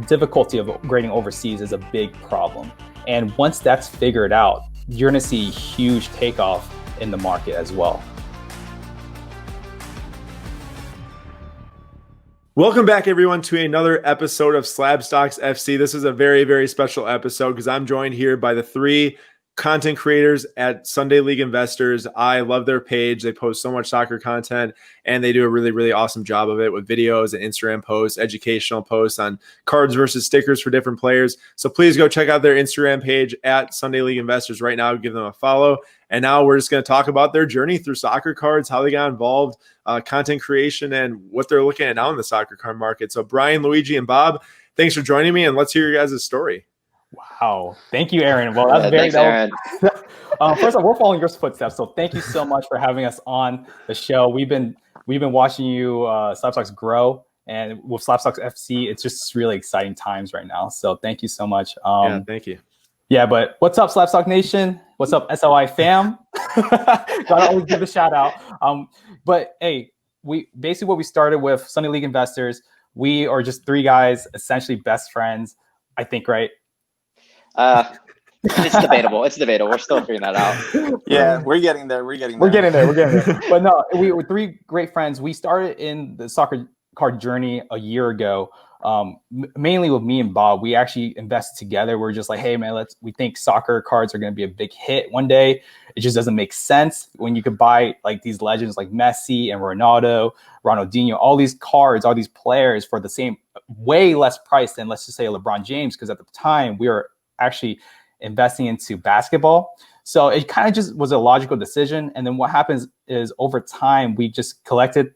difficulty of grading overseas is a big problem. And once that's figured out, you're going to see huge takeoff in the market as well. Welcome back, everyone, to another episode of SlabStoxFC. This is a very, very special episode because I'm joined here by the three content creators at SundayLeagueInvestors. I love their page. They post so much soccer content, and they do a really, really awesome job of it with videos and Instagram posts, educational posts on cards versus stickers for different players. So please go check out their Instagram page at SundayLeagueInvestors right now. Give them a follow. And now we're just going to talk about their journey through soccer cards, how they got involved, content creation, and what they're looking at now in the soccer card market. So Brian, Luigi, and Bob, thanks for joining me, and let's hear your guys' story. Wow. Thank you, Aaron. Well, that's thanks, Aaron. First of all, we're following your footsteps. So thank you so much for having us on the show. We've been watching you, SlabStox, grow. And with SlabStoxFC, it's just really exciting times right now. So thank you so much. Yeah, thank you. Yeah, but what's up, SlabStox Nation? What's up, SLI fam? Gotta always give a shout out. But hey, we basically what we started with Sunday League Investors. We are just three guys, essentially best friends, I think, right? It's debatable. It's debatable. We're still figuring that out. Yeah, we're getting there. We're getting there. But no, we were three great friends. We started in the soccer card journey a year ago. Mainly with me and Bob, we actually invested together. We're just like, hey man, we think soccer cards are going to be a big hit one day. It just doesn't make sense when you could buy like these legends like Messi and Ronaldinho, all these cards, all these players for the same way less price than, let's just say, LeBron James, because at the time we were actually investing into basketball. So it kind of just was a logical decision. And then what happens is over time, we just collected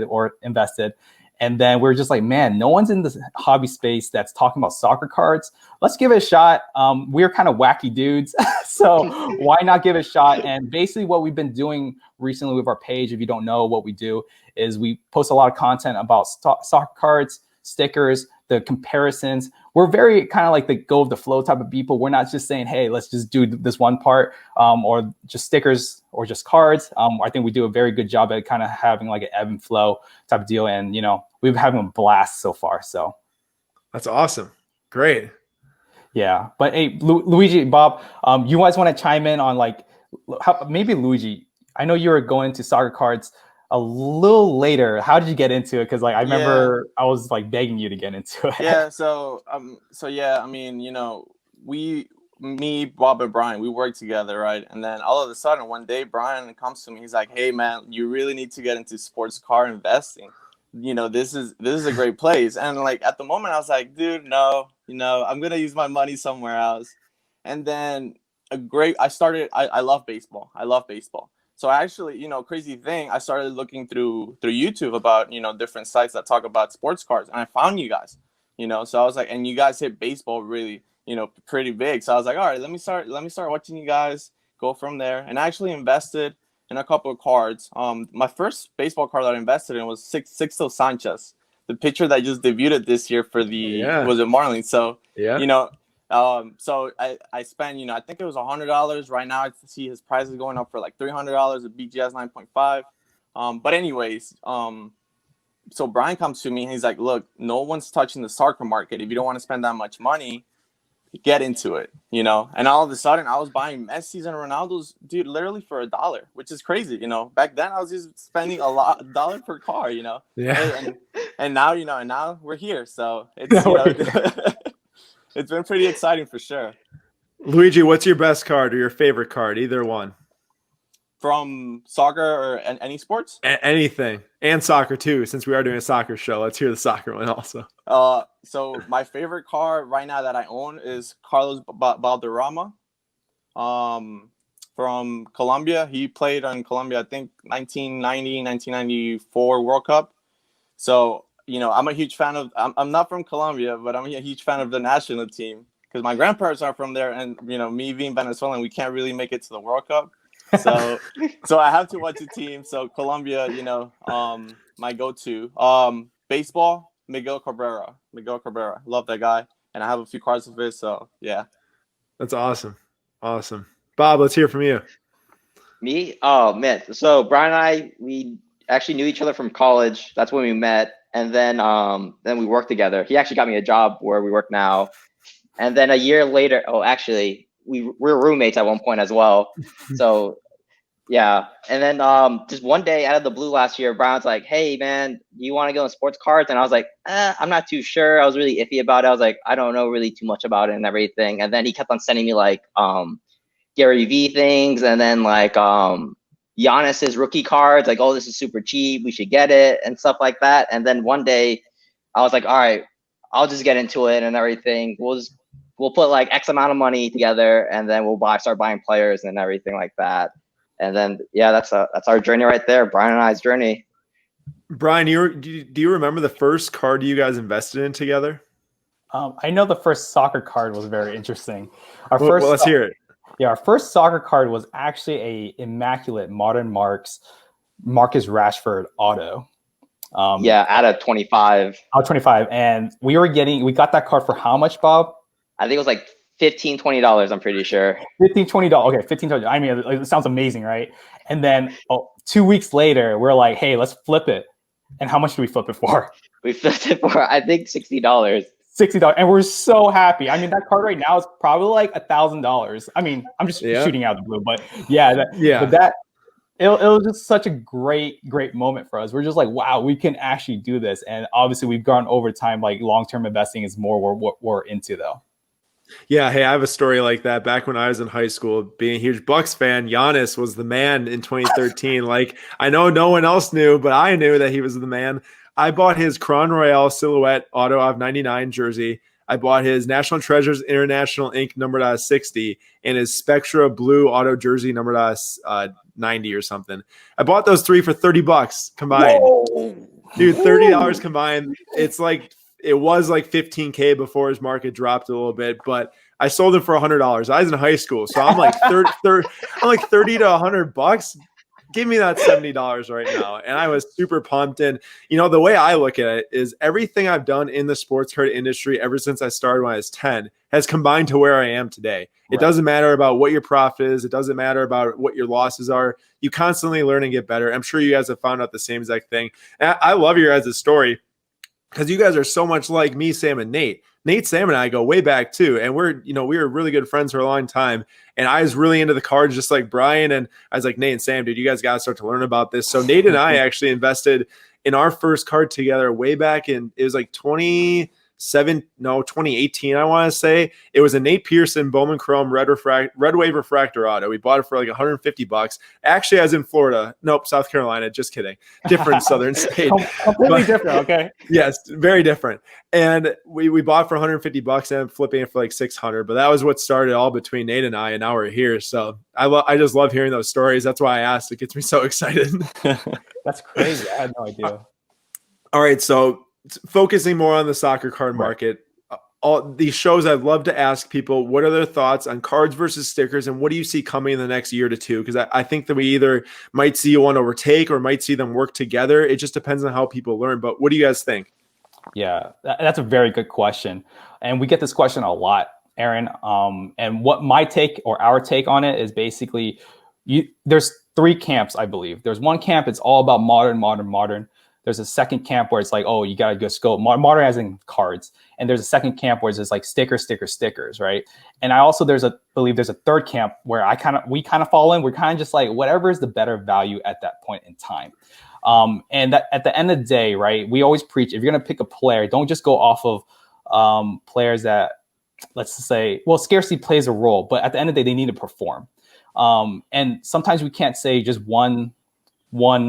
or invested. And then we're just like, man, no one's in this hobby space that's talking about soccer cards. Let's give it a shot. We're kind of wacky dudes. So why not give it a shot? And basically what we've been doing recently with our page, if you don't know what we do, is we post a lot of content about soccer cards, stickers, the comparisons. We're very kind of like the go of the flow type of people. We're not just saying, hey, let's just do this one part or just stickers or just cards. I think we do a very good job at kind of having like an ebb and flow type of deal. And, you know, we've been having a blast so far. So that's awesome. Great. Yeah. But hey, Luigi, Bob, you guys want to chime in on like, maybe Luigi, I know you were going to soccer cards a little later. How did you get into it? Because like I remember I was like begging you to get into it. Yeah. So yeah, I mean, you know, me, Bob, and Brian, we work together, right? And then all of a sudden one day Brian comes to me. He's like, hey man, you really need to get into sports car investing. You know, this is a great place. And like at the moment I was like, dude, no, you know, I'm gonna use my money somewhere else. And then I love baseball. So I actually, you know, crazy thing, I started looking through YouTube about, you know, different sites that talk about sports cards, and I found you guys, you know. So I was like, and you guys hit baseball really, you know, pretty big. So I was like, all right, let me start watching you guys, go from there. And I actually invested in a couple of cards. My first baseball card that I invested in was Sixto Sanchez, the pitcher that just debuted this year for the was it Marlins. So you know. So I spent, you know, I think it was $100. Right now I see his price is going up for like $300. The BGS 9.5. But anyways, so Brian comes to me and he's like, look, no one's touching the soccer market. If you don't want to spend that much money, get into it, you know. And all of a sudden I was buying Messi's and Ronaldo's, dude, literally for $1, which is crazy, you know. Back then I was just spending $1 per car, you know. Yeah. And now, you know, and now we're here. So it's you know, it's been pretty exciting for sure. Luigi, what's your best card or your favorite card? Either one. From soccer or any sports? Anything. And soccer too, since we are doing a soccer show. Let's hear the soccer one also. So my favorite card right now that I own is Carlos Valderrama from Colombia. He played on Colombia, I think, 1990, 1994 World Cup. So, you know, I'm a huge fan of, I'm not from Colombia, but I'm a huge fan of the national team because my grandparents are from there. And, you know, me being Venezuelan, we can't really make it to the World Cup. So I have to watch the team. So Colombia, you know, my go-to. Baseball, Miguel Cabrera. Love that guy. And I have a few cards of his. So, yeah. That's awesome. Awesome. Bob, let's hear from you. Me? Oh, man. So Brian and I, we actually knew each other from college. That's when we met. and then we worked together. He actually got me a job where we work now. And then a year later, actually, we were roommates at one point as well. So yeah. And then just one day out of the blue last year, Brown's like, "Hey man, do you want to go in sports cards?" And I was like, I'm not too sure. I was really iffy about it. I was like, I don't know really too much about it and everything. And then he kept on sending me like Gary V things, and then like Giannis's rookie cards, like, oh, this is super cheap, we should get it, and stuff like that. And then one day I was like, all right, I'll just get into it and everything. We'll put like X amount of money together, and then we'll start buying players and everything like that. And then yeah, that's our journey right there, Brian and I's journey. Brian, do you remember the first card you guys invested in together? I know the first soccer card was very interesting. Well, let's hear it. Yeah, our first soccer card was actually a immaculate Modern Marks Marcus Rashford auto. Out of 25. Out of 25, and we got that card for how much, Bob? I think it was like $15-$20. I'm pretty sure. $15-$20. Okay, $15-$20. I mean, it sounds amazing, right? And then 2 weeks later, we're like, hey, let's flip it. And how much do we flip it for? We flipped it for I think $60. $60, and we're so happy. I mean, that card right now is probably like $1,000. I mean, I'm just shooting out the blue, but it was just such a great moment for us. We're just like, wow, we can actually do this. And obviously, we've gone over time. Like long-term investing is more what we're into, though. Yeah, hey, I have a story like that. Back when I was in high school, being a huge Bucks fan, Giannis was the man in 2013. Like, I know no one else knew, but I knew that he was the man. I bought his Crown Royale silhouette auto of 99 jersey. I bought his National Treasures International Ink numbered out of 60 and his Spectra Blue auto jersey numbered out of 90 or something. I bought those three for $30 combined. Whoa. Dude, $30 combined. It was like 15K before his market dropped a little bit, but I sold them for $100. I was in high school, so I'm like I'm like $30 to $100. Give me that $70 right now. And I was super pumped. And, the way I look at it is everything I've done in the sports card industry ever since I started when I was 10 has combined to where I am today. Right. It doesn't matter about what your profit is. It doesn't matter about what your losses are. You constantly learn and get better. I'm sure you guys have found out the same exact thing. And I love your guys' story because you guys are so much like me, Sam, and Nate. Nate, Sam, and I go way back too. And we were really good friends for a long time. And I was really into the cards just like Brian. And I was like, Nate and Sam, dude, you guys got to start to learn about this. So Nate and I actually invested in our first card together way back in, it was like 2018, I want to say. It was a Nate Pearson Bowman Chrome Red Wave Refractor auto. We bought it for like $150. Actually, I was in Florida. Nope, South Carolina. Just kidding. Different southern state. Completely different, okay? Yes, very different. And we bought for $150 and flipping it for like $600. But that was what started all between Nate and I, and now we're here. So I just love hearing those stories. That's why I asked. It gets me so excited. That's crazy. I had no idea. All right, so focusing more on the soccer card market, all these shows, I'd love to ask people, what are their thoughts on cards versus stickers, and what do you see coming in the next year to two? Because I think that we either might see one overtake or might see them work together. It just depends on how people learn. But what do you guys think? Yeah, that's a very good question. And we get this question a lot, Aaron. And what my take or our take on it is basically, there's three camps, I believe. There's one camp, it's all about modern. There's a second camp where it's like, oh, you got to go scope, modern as in cards. And there's a second camp where it's just like stickers, right? And I also believe there's a third camp where we kind of fall in. We're kind of just like, whatever is the better value at that point in time. And that at the end of the day, right, we always preach, if you're going to pick a player, don't just go off of players that, let's say, well, scarcity plays a role, but at the end of the day, they need to perform. And sometimes we can't say just one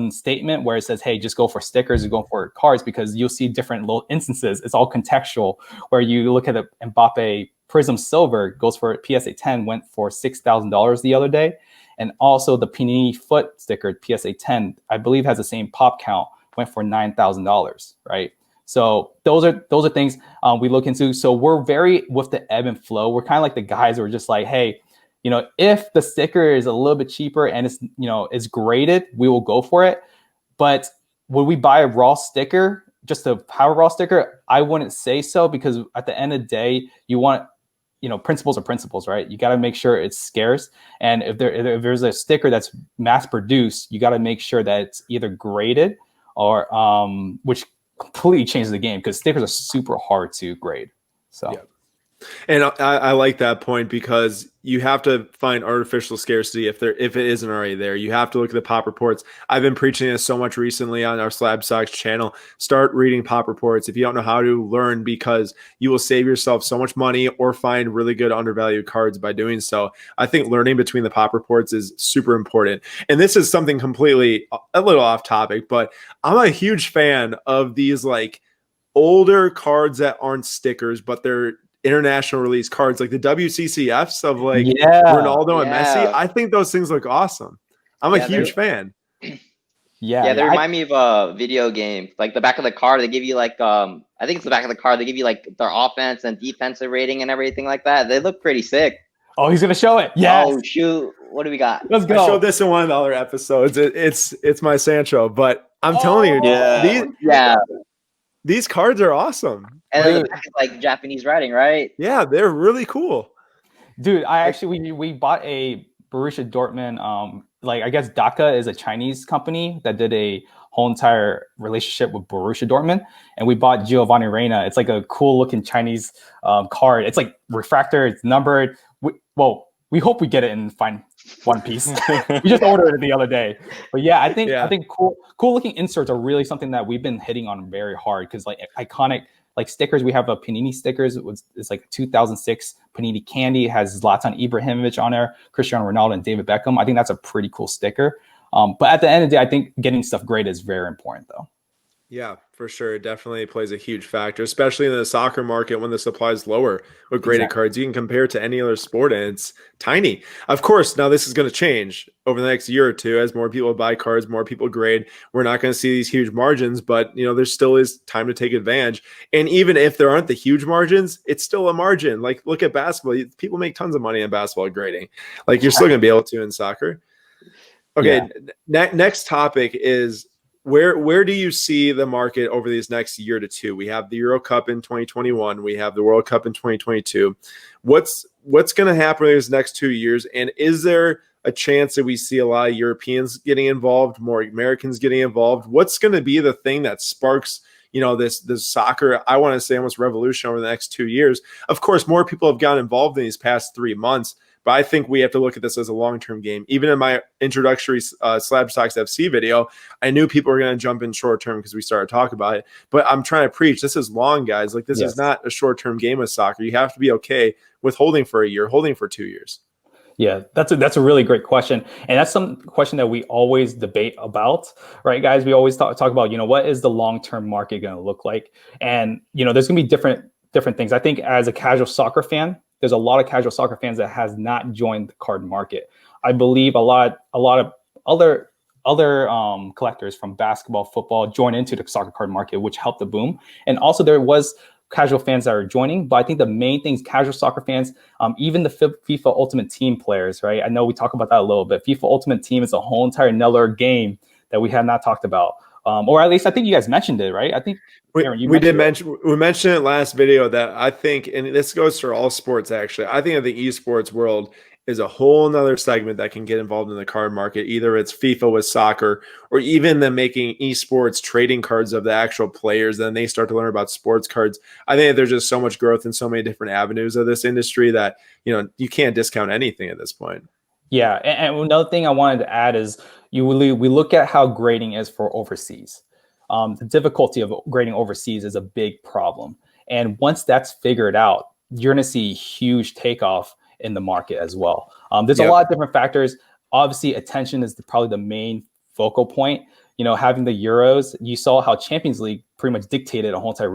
statement where it says, hey, just go for stickers or go for cards, because you'll see different little instances. It's all contextual, where you look at the Mbappe Prism Silver goes for PSA 10, went for $6,000 the other day. And also the Panini Foot sticker PSA 10, I believe has the same pop count, went for $9,000, right? So those are things we look into. So we're very with the ebb and flow. We're kind of like the guys who are just like, hey, if the sticker is a little bit cheaper and it's graded, we will go for it. But would we buy a raw sticker, just a power raw sticker? I wouldn't say so, because at the end of the day, you want, principles are principles, right? You got to make sure it's scarce. And if there's a sticker that's mass produced, you got to make sure that it's either graded or, which completely changes the game because stickers are super hard to grade. So. Yeah. And I like that point because you have to find artificial scarcity if it isn't already there. You have to look at the pop reports. I've been preaching this so much recently on our SlabStox channel. Start reading pop reports if you don't know how to learn, because you will save yourself so much money or find really good undervalued cards by doing so. I think learning between the pop reports is super important. And this is something completely a little off topic, but I'm a huge fan of these like older cards that aren't stickers, but they're international release cards, like the WCCFs of like Ronaldo and Messi. I think those things look awesome. I'm a huge fan. Yeah, they remind me of a video game. Like the back of the card, they give you like I think it's the back of the card. They give you like their offense and defensive rating and everything like that. They look pretty sick. Oh, he's gonna show it. Yeah. Oh shoot! What do we got? Let's go. I showed this in one of the other episodes. It's my Sancho, but I'm telling you, these cards are awesome. And then the back is like Japanese writing, right? Yeah, they're really cool. Dude, we bought a Borussia Dortmund. Like I guess DACA is a Chinese company that did a whole entire relationship with Borussia Dortmund, and we bought Giovanni Reina. It's like a cool looking Chinese card. It's like refractor. It's numbered. We hope we get it in fine one piece. We just ordered it the other day. But yeah, I think cool looking inserts are really something that we've been hitting on very hard, because like iconic like stickers. We have a Panini stickers. It's like 2006 Panini Candy. It has Zlatan Ibrahimovic on there, Cristiano Ronaldo, and David Beckham. I think that's a pretty cool sticker. But at the end of the day, I think getting stuff graded is very important, though. Yeah, for sure. It definitely plays a huge factor, especially in the soccer market when the supply is lower with graded cards. You can compare it to any other sport, and it's tiny. Of course, now this is going to change over the next year or two as more people buy cards, more people grade. We're not going to see these huge margins, but there still is time to take advantage. And even if there aren't the huge margins, it's still a margin. Like look at basketball. People make tons of money in basketball grading. Like you're still going to be able to in soccer. Okay, next topic is where do you see the market over these next year to two? We have the Euro Cup in 2021. We have the World Cup in 2022. What's going to happen in these next 2 years? And is there a chance that we see a lot of Europeans getting involved, more Americans getting involved? What's going to be the thing that sparks this soccer, I want to say, almost revolution over the next 2 years? Of course, more people have gotten involved in these past 3 months, but I think we have to look at this as a long-term game. Even in my introductory SlabStoxFC video, I knew people were going to jump in short-term because we started talking about it. But I'm trying to preach, this is long, guys. Like this is not a short-term game of soccer. You have to be okay with holding for a year, holding for 2 years. Yeah, that's a really great question. And that's some question that we always debate about, right, guys? We always talk about, what is the long-term market going to look like? And, there's going to be different things. I think as a casual soccer fan, there's a lot of casual soccer fans that has not joined the card market. I believe a lot of other collectors from basketball, football join into the soccer card market, which helped the boom. And also there was casual fans that are joining, but I think the main thing is casual soccer fans, even the FIFA Ultimate Team players, right? I know we talk about that a little bit. FIFA Ultimate Team is a whole entire another game that we have not talked about. Or at least I think you guys mentioned it, right? I think Aaron, we mentioned it last video that I think, and this goes for all sports actually, I think of the esports world is a whole nother segment that can get involved in the card market. Either it's FIFA with soccer, or even them making esports trading cards of the actual players. Then they start to learn about sports cards. I think there's just so much growth in so many different avenues of this industry that, you can't discount anything at this point. Yeah. And another thing I wanted to add is we look at how grading is for overseas. The difficulty of grading overseas is a big problem. And once that's figured out, you're going to see huge takeoff in the market as well. There's a lot of different factors. Obviously, attention is probably the main focal point. Having the Euros, you saw how Champions League pretty much dictated a whole entire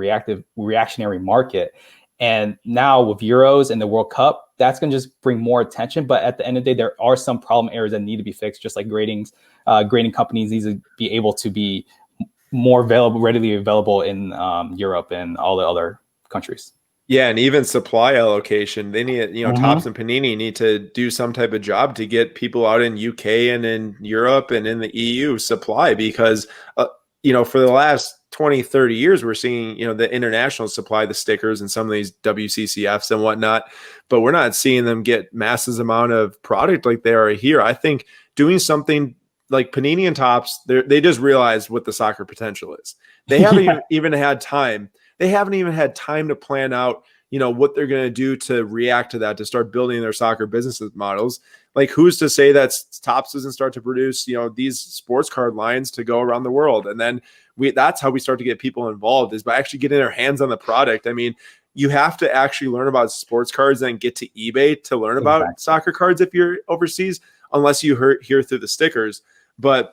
reactionary market. And now with Euros and the World Cup, that's going to just bring more attention. But at the end of the day, there are some problem areas that need to be fixed, just like grading companies need to be able to be more readily available in Europe and all the other countries. Yeah, and even supply allocation. They need, Topps and Panini need to do some type of job to get people out in UK and in Europe and in the EU supply, because, for the last 20, 30 years, we're seeing, the international supply the stickers and some of these WCCFs and whatnot, but we're not seeing them get massive amount of product like they are here. I think doing something like Panini and Topps, they just realized what the soccer potential is. They haven't even had time. They haven't even had time to plan out, what they're going to do to react to that, to start building their soccer business models. Like, who's to say that Topps doesn't start to produce, these sports card lines to go around the world? And then that's how we start to get people involved, is by actually getting their hands on the product. I mean, you have to actually learn about sports cards and get to eBay to learn about soccer cards if you're overseas, unless you hear through the stickers. But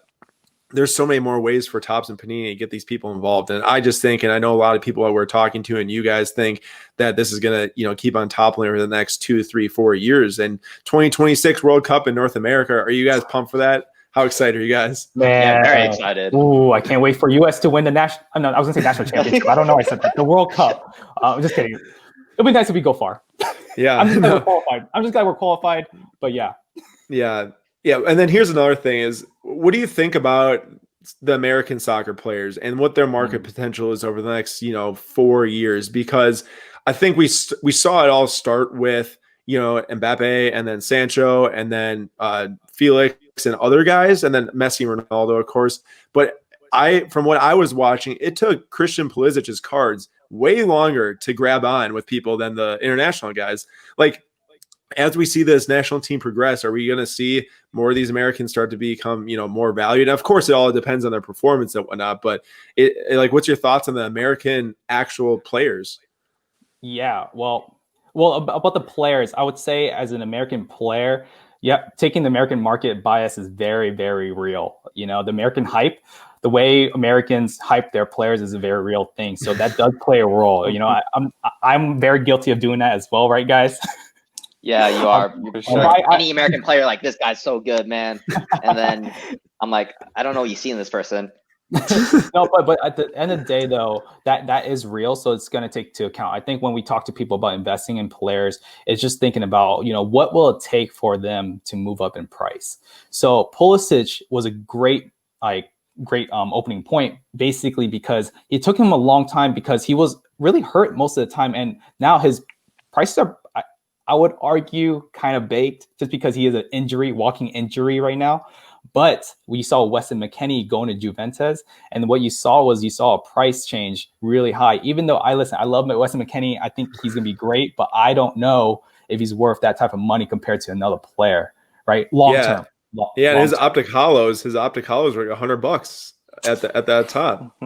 there's so many more ways for Topps and Panini to get these people involved. And I just think, and I know a lot of people that we're talking to and you guys think that this is going to, keep on toppling over the next 2, 3, 4 years. And 2026 World Cup in North America, are you guys pumped for that? How excited are you guys? Man, very excited. Ooh, I can't wait for US to win the national. No, I was going to say national championship. I don't know. I said that. The World Cup. I'm just kidding. It'll be nice if we go far. Yeah. I'm just glad we're qualified. We're qualified. But yeah. Yeah. Yeah. And then here's another thing is, what do you think about the American soccer players and what their market potential is over the next, 4 years? Because I think we saw it all start with, Mbappe, and then Sancho, and then Felix and other guys, and then Messi, Ronaldo, of course. But from what I was watching, it took Christian Pulisic's cards way longer to grab on with people than the international guys. Like, as we see this national team progress, are we going to see more of these Americans start to become, more valued? Of course, it all depends on their performance and whatnot, but what's your thoughts on the American actual players? Yeah, well, about the players, I would say as an American player, taking the American market bias is very, very real. The American hype, the way Americans hype their players is a very real thing. So that does play a role. I'm very guilty of doing that as well, right, guys? Yeah, you are. For sure. Any American player, like, this guy's so good, man. And then I'm like, I don't know what you see in this person. No, but at the end of the day, though, that is real. So it's going to take into account. I think when we talk to people about investing in players, it's just thinking about, what will it take for them to move up in price? So Pulisic was a great opening point, basically, because it took him a long time because he was really hurt most of the time. And now his prices are, I would argue, kind of baked, just because he is an walking injury right now. But we saw Weston McKennie going to Juventus, and what you saw a price change really high. Even though I love Weston McKennie, I think he's going to be great, but I don't know if he's worth that type of money compared to another player, right? Long term. And his optic hollows were like $100 at that top.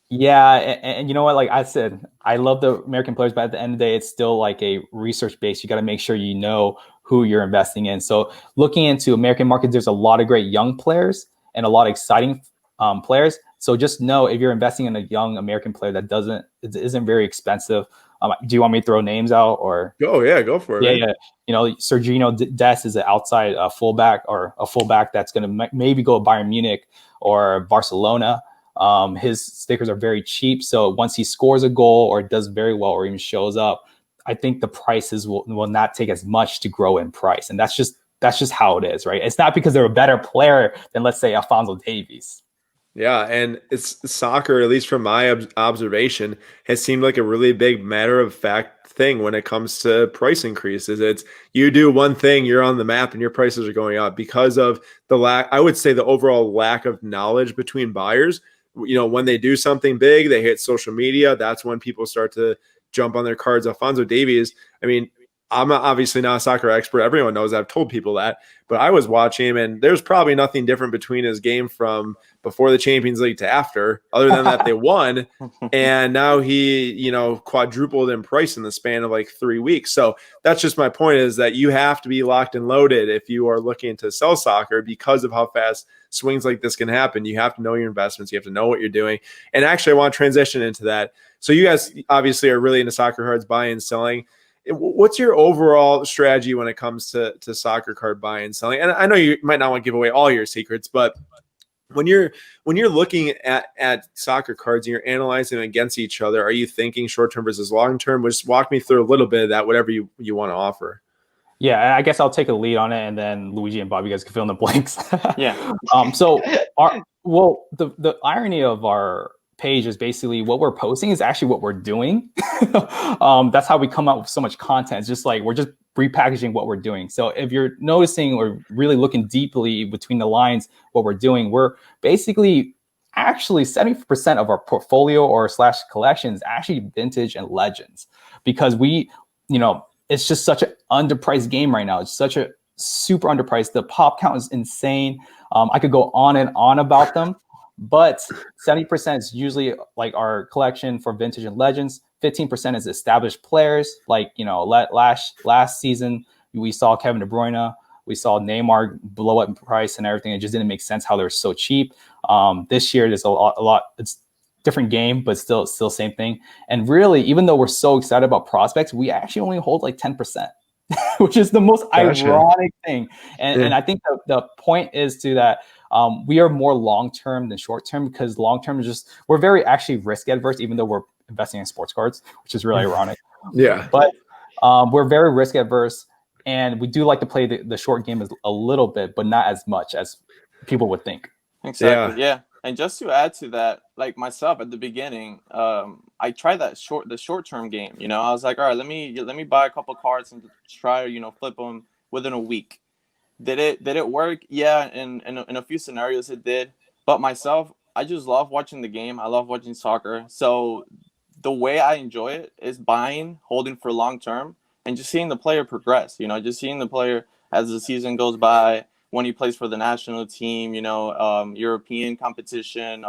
Yeah, and you know what? Like I said, I love the American players, but at the end of the day, it's still like a research base. You got to make sure you know who you're investing in. So looking into American markets, there's a lot of great young players and a lot of exciting players. So just know, if you're investing in a young American player that isn't very expensive. Do you want me to throw names out or? Go for it. Yeah. Sergino Dest is an outside fullback, or a fullback that's going to maybe go to Bayern Munich or Barcelona. His stickers are very cheap. So once he scores a goal or does very well or even shows up, I think the prices will not take as much to grow in price. And that's just how it is, right? It's not because they're a better player than, let's say, Alphonso Davies. Yeah, and it's soccer, at least from my observation, has seemed like a really big matter of fact thing when it comes to price increases. It's you do one thing, you're on the map, and your prices are going up because of the I would say the overall lack of knowledge between buyers. When they do something big, they hit social media. That's when people start to jump on their cards. Alphonso Davies, I mean, I'm obviously not a soccer expert. Everyone knows I've told people that, but I was watching him, and there's probably nothing different between his game from before the Champions League to after, other than that they won. And now he, quadrupled in price in the span of like 3 weeks. So that's just my point, is that you have to be locked and loaded if you are looking to sell soccer, because of how fast swings like this can happen. You have to know your investments. You have to know what you're doing. And actually, I want to transition into that. So you guys obviously are really into soccer cards, buying and selling. What's your overall strategy when it comes to soccer card buying and selling? And I know you might not want to give away all your secrets, but when you're looking at soccer cards and you're analyzing them against each other, are you thinking short-term versus long-term? Just walk me through a little bit of that, whatever you want to offer. Yeah, I guess I'll take a lead on it, and then Luigi and Bob, you guys can fill in the blanks. Yeah. So the irony of our page is basically what we're posting is actually what we're doing. That's how we come up with so much content. It's just like we're just repackaging what we're doing. So if you're noticing or really looking deeply between the lines what we're doing, we're basically actually 70% of our portfolio or slash collection is actually vintage and legends, because we, it's just such an underpriced game right now. It's such a super underpriced. The pop count is insane. I could go on and on about them, but 70% is usually like our collection for vintage and legends. 15% is established players. Like, last season, we saw Kevin De Bruyne, we saw Neymar blow up in price and everything. It just didn't make sense how they were so cheap. This year, there's a lot. It's different game, but still same thing. And really, even though we're so excited about prospects, we actually only hold like 10%, which is the most ironic thing. And I think the point is to that we are more long-term than short-term, because long-term is just, we're very actually risk adverse, even though we're investing in sports cards, which is really ironic. Yeah. But we're very risk adverse, and we do like to play the short game a little bit, but not as much as people would think. Exactly. Yeah. And just to add to that, like myself at the beginning, I tried the short-term game. I was like, all right, let me buy a couple cards and try, flip them within a week. Did it work? Yeah, in a few scenarios it did. But myself, I just love watching the game. I love watching soccer. So the way I enjoy it is buying, holding for long term, and just seeing the player progress. Just seeing the player as the season goes by, when he plays for the national team, European competition,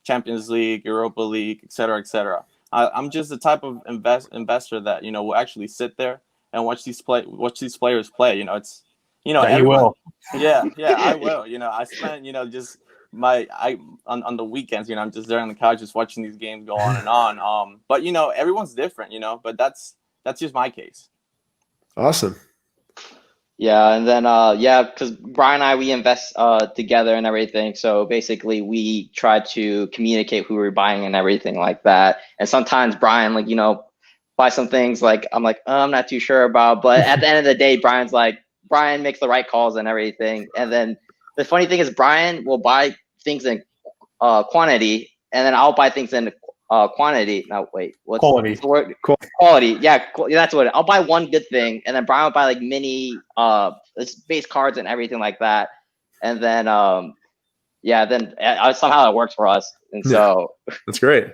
Champions League, Europa League, et cetera, et cetera. I'm just the type of investor that, will actually sit there and watch these players play. It's, you will. Yeah, I will. I spend, just on the weekends, I'm just there on the couch just watching these games go on and on. But everyone's different, but that's just my case. Awesome. Yeah, and then because Brian and I, we invest together and everything. So basically, we try to communicate who we're buying and everything like that. And sometimes Brian, buy some things like I'm like, I'm not too sure about. But at the end of the day, Brian makes the right calls and everything. And then the funny thing is, Brian will buy things in quantity, and then I'll buy things in quantity. No, wait, what's quality? The word? Quality. Yeah, that's what I'll buy one good thing, and then Brian will buy like mini base cards and everything like that. And then somehow it works for us. And so that's great.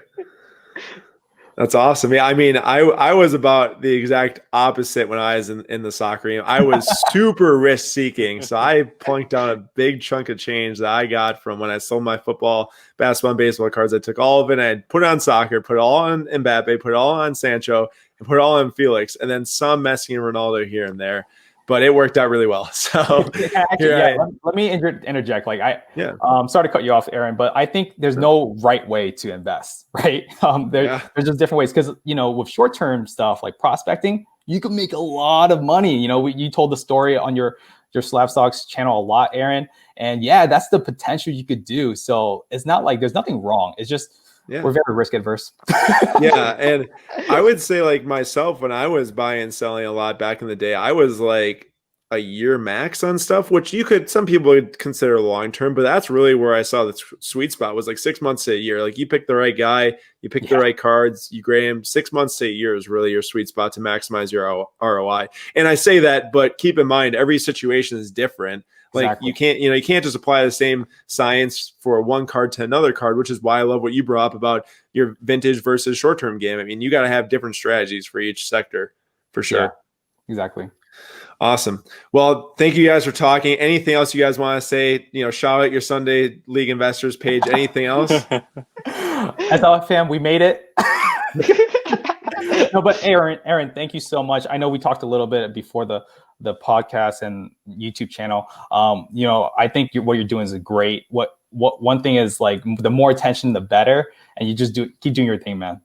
That's awesome. Yeah, I mean, I was about the exact opposite when I was in the soccer game. I was super risk seeking, so I plunked down a big chunk of change that I got from when I sold my football, basketball, and baseball cards. I took all of it and I put it on soccer, put it all on Mbappe, put it all on Sancho, and put it all on Felix, and then some Messi and Ronaldo here and there. But it worked out really well. So let me interject. Sorry to cut you off, Aaron, but I think there's no right way to invest, right? There's just different ways, because with short-term stuff like prospecting, you can make a lot of money. You told the story on your SlabStox channel a lot, Aaron, and that's the potential you could do. So it's not like there's nothing wrong. It's just we're very risk adverse. And I would say, like myself, when I was buying and selling a lot back in the day, I was like a year max on stuff, which some people would consider long term, but that's really where I saw the sweet spot, was like 6 months to a year. Like you pick the right guy, you pick the right cards, you grade him. 6 months to a year is really your sweet spot to maximize your ROI. And I say that, but keep in mind, every situation is different. Like you can't just apply the same science for one card to another card, which is why I love what you brought up about your vintage versus short-term game. I mean, you got to have different strategies for each sector, for sure. Yeah, exactly. Awesome. Well, thank you guys for talking. Anything else you guys want to say? Shout out your Sunday League Investors page. Anything else? As a fam, we made it. No, but Aaron, thank you so much. I know we talked a little bit before the podcast and YouTube channel. I think what you're doing is great. What one thing is, like, the more attention, the better, and you just keep doing your thing, man.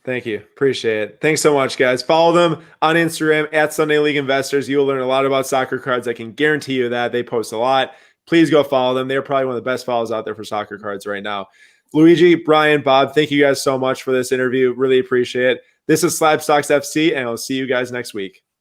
Thank you. Appreciate it. Thanks so much, guys. Follow them on Instagram at Sunday League Investors. You will learn a lot about soccer cards. I can guarantee you that. They post a lot. Please go follow them. They're probably one of the best follows out there for soccer cards right now. Luigi, Brian, Bob, thank you guys so much for this interview. Really appreciate it. This is SlabStoxFC, and I'll see you guys next week.